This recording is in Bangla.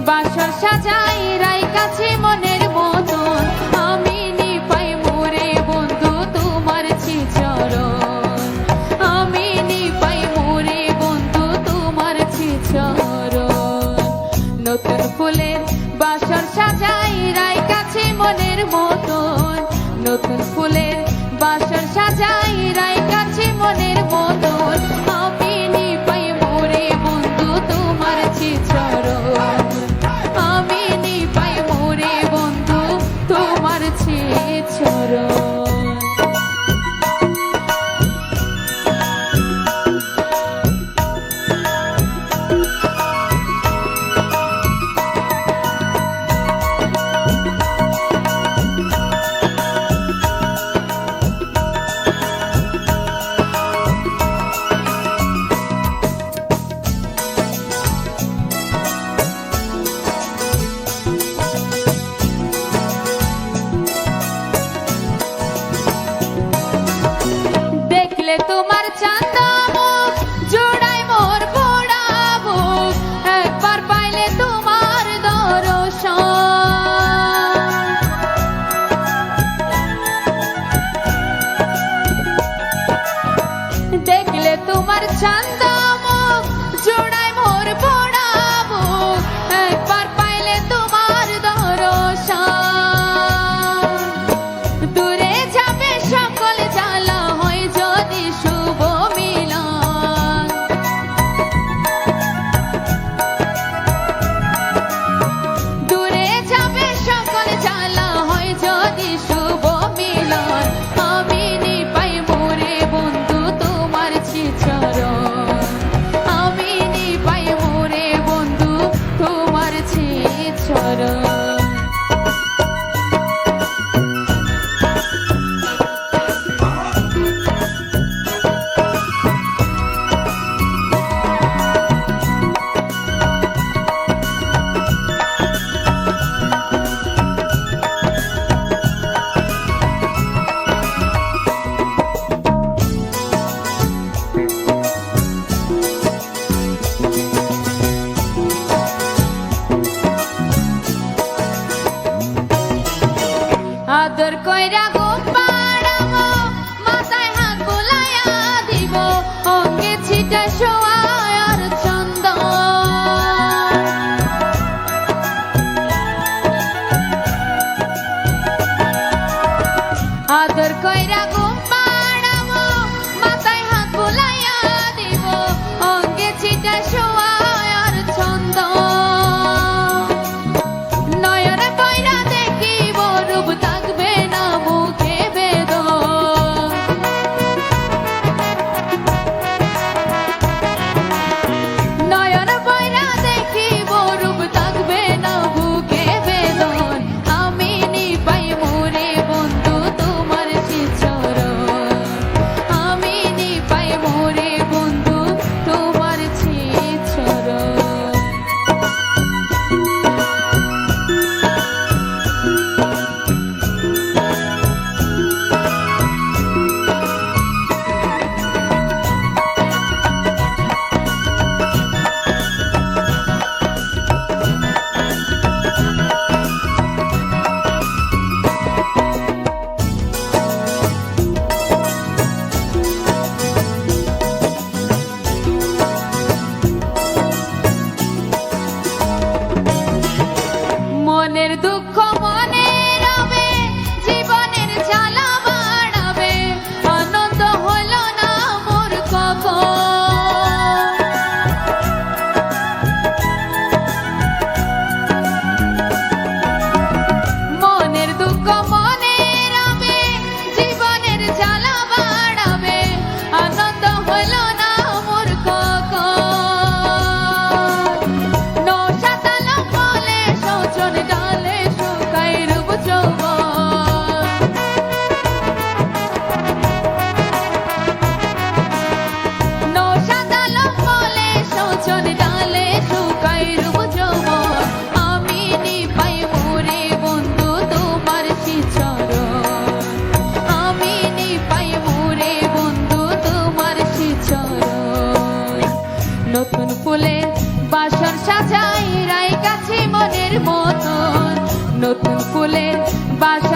বাসর সাজাই রাইকাছি মনের মতন আমি নিপাই মোরে বন্ধু তোমার চিচরণ আমি নিপাই মোরে বন্ধু তোমার চিচরণ নতুন ফুলের বাসর সাজাই রাইকাছি মনের মতন নতুন ফুলের বাসর সাজাই রাইকাছি মনের মতন আমি নিপাই মোরে বন্ধু তোমার চিচরণ আমি নিপাই মোরে বন্ধু তোমার চিচরণ তোমার চাঁদা মুখ জোড়াই মোর পোড়া বুক একবার পাইলে তোমার দর্শন দেখলে তোমার চাঁদা মুখ জোড়াই মোর পোড়া বুক একবার পাইলে তোমার দর্শন দূরে যাবে সকল জ্বালা হয় যদি শুভ মিলন দূরে যাবে সকল জ্বালা হয় যদি শুভ মিলন আমি নিপাই মোরে বন্ধু তোমার চিচরণ আমি নিপাই মোরে বন্ধু তোমার চিচরণ আদর কইরা ঘুম পাড়াবো মাথায় হাত বুলাইয়া দিব অঙ্গে ছিটা সোয়ার চন্দন আদর কইরা ঘুম পাড়াবো মাথায় হাত বুলাইয়া দিব অঙ্গে ছিটা সোয়ার চন্দন নয়ন কইরা দেখিব রূপ থাকবে না মুখে বেদন নয়ন কইরা দেখিব রূপ থাকবে না মুখে বেদন আমি নিপাই মোরে বন্ধু তোমার চিচরণ আমি নিপাই মোরে বন্ধু তোমার চিচরণ মনের দুঃখ মনে রবে জীবনের জ্বালা বাড়াবে আনন্দ হলো না মোর কখন মনের দুঃখ মনে রবে জীবনের জ্বালা বাড়াবে আনন্দ হলো না মোর কখন নৌসাতালো বলে সজন ডালে মনের মতন নতুন ফুলের বাসা